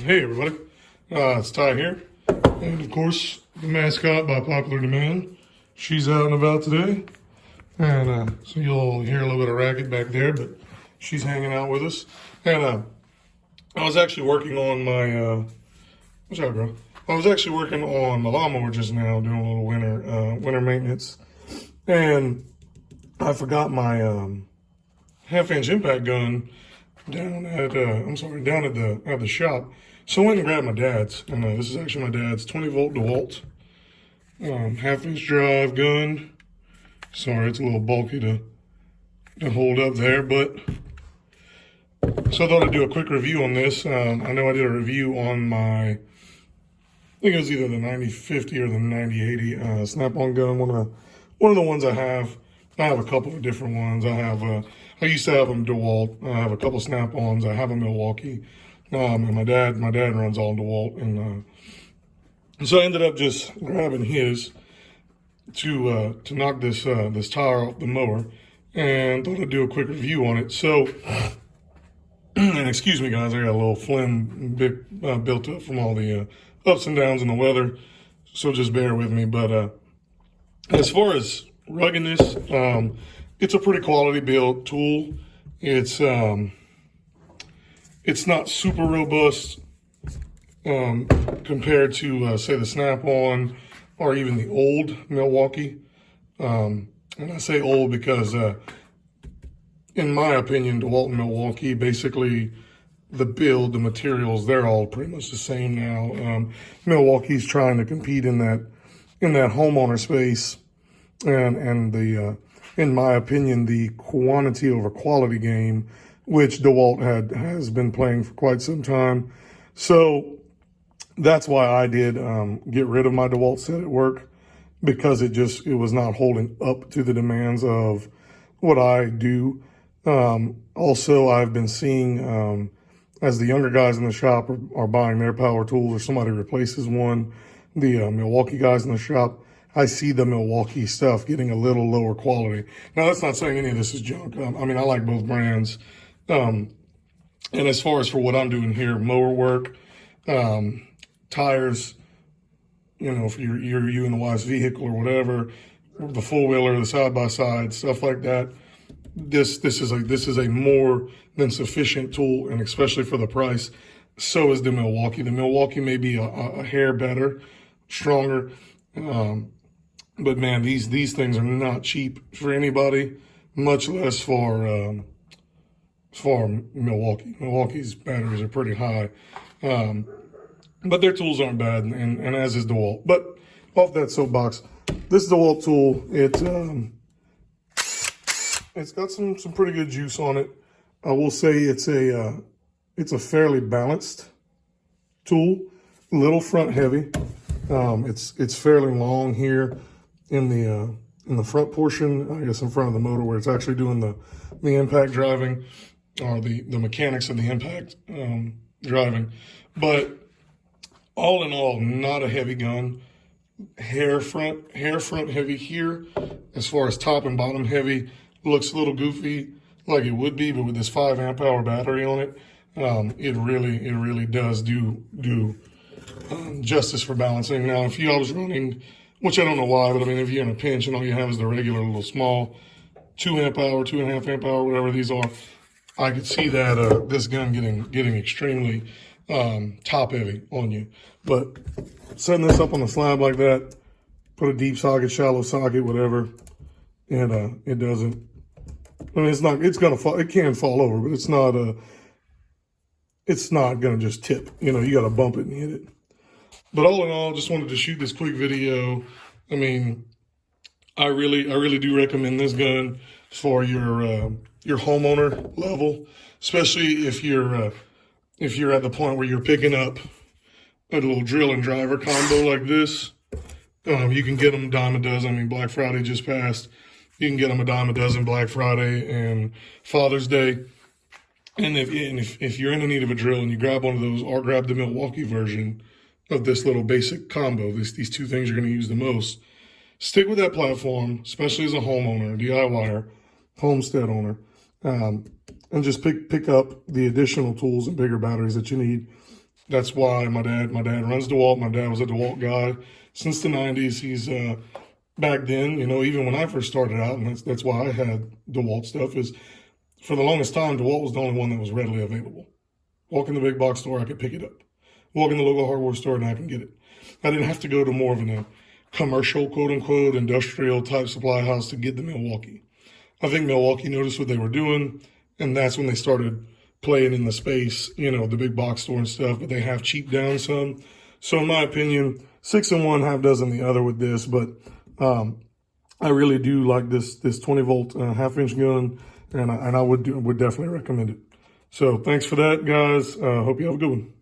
Hey everybody, it's Ty here, and of course the mascot by popular demand. She's out and about today, and so you'll hear a little bit of racket back there, but she's hanging out with us. And I was actually working on my what's up, bro? I was actually working on my lawnmower just now, doing a little winter maintenance, and I forgot my half-inch impact gun down at the shop. So I went and grabbed my dad's, and this is actually my dad's 20-volt DeWalt half-inch drive gun. Sorry, it's a little bulky to hold up there, but so I thought I'd do a quick review on this. I know I did a review on my, I think it was either the 9050 or the 9080 snap-on gun. One of the ones I have. I have a couple of different ones. I used to have them DeWalt. I have a couple snap-ons. I have a Milwaukee, and my dad runs all DeWalt, and so I ended up just grabbing his to knock this tire off the mower, and thought I'd do a quick review on it. So, and excuse me guys, I got a little phlegm built up from all the ups and downs in the weather, so just bear with me. But as far as ruggedness, it's a pretty quality built tool. It's not super robust compared to say the Snap-on or even the old Milwaukee. And I say old because in my opinion, DeWalt and Milwaukee, basically the build, the materials, they're all pretty much the same now. Milwaukee's trying to compete in that homeowner space. And the, in my opinion, the quantity over quality game, which DeWalt has been playing for quite some time. So that's why I did get rid of my DeWalt set at work, because it was not holding up to the demands of what I do. Also, I've been seeing, as the younger guys in the shop are buying their power tools or somebody replaces one, the Milwaukee guys in the shop, I see the Milwaukee stuff getting a little lower quality. Now, that's not saying any of this is junk. I mean, I like both brands. And as far as for what I'm doing here, mower work, tires, you know, for your you and the wife's vehicle or whatever, the four-wheeler, the side-by-side, stuff like that, this is a more than sufficient tool, and especially for the price. So is the Milwaukee. The Milwaukee may be a hair better, stronger, but man, these things are not cheap for anybody, much less for Milwaukee. Milwaukee's batteries are pretty high, but their tools aren't bad, and as is DeWalt. But off that soapbox, this DeWalt tool, it's got some pretty good juice on it. I will say it's a fairly balanced tool, a little front heavy. It's fairly long here in the front portion, I guess in front of the motor, where it's actually doing the impact driving, or the mechanics of the impact driving. But all in all, not a heavy gun. Hair front heavy here. As far as top and bottom heavy, looks a little goofy like it would be, but with this 5 amp hour battery on it, it really does do justice for balancing. Now, if I was running, which I don't know why, but I mean, if you're in a pinch and all you have is the regular little small 2 amp hour, 2.5 amp hour, whatever these are, I could see that this gun getting extremely top heavy on you. But setting this up on the slab like that, put a deep socket, shallow socket, whatever, and it doesn't. I mean, it's gonna fall. It can fall over, but it's not gonna just tip. You know, you got to bump it and hit it. But all in all, just wanted to shoot this quick video. I mean, I really do recommend this gun for your homeowner level, especially if you're at the point where you're picking up a little drill and driver combo like this. You can get them dime a dozen. I mean, Black Friday just passed. You can get them a dime a dozen Black Friday and Father's Day. And if you're in need of a drill and you grab one of those, or grab the Milwaukee version of this little basic combo, these two things you're going to use the most, stick with that platform, especially as a homeowner, DIYer, homestead owner, and just pick up the additional tools and bigger batteries that you need That's why my dad runs DeWalt. My dad was a DeWalt guy since the 90s. He's back then, you know, even when I first started out, and that's why I had DeWalt stuff, is for the longest time, DeWalt was the only one that was readily available. Walk in the big box store, I could pick it up. Walk in the local hardware store and I can get it. I didn't have to go to more of a commercial, quote unquote, industrial type supply house to get the Milwaukee. I think Milwaukee noticed what they were doing, and that's when they started playing in the space, you know, the big box store and stuff, but they have cheaped down some. So in my opinion, 6 in one, half dozen the other with this, but I really do like this 20 volt half-inch gun, and I would definitely recommend it. So thanks for that, guys. Hope you have a good one.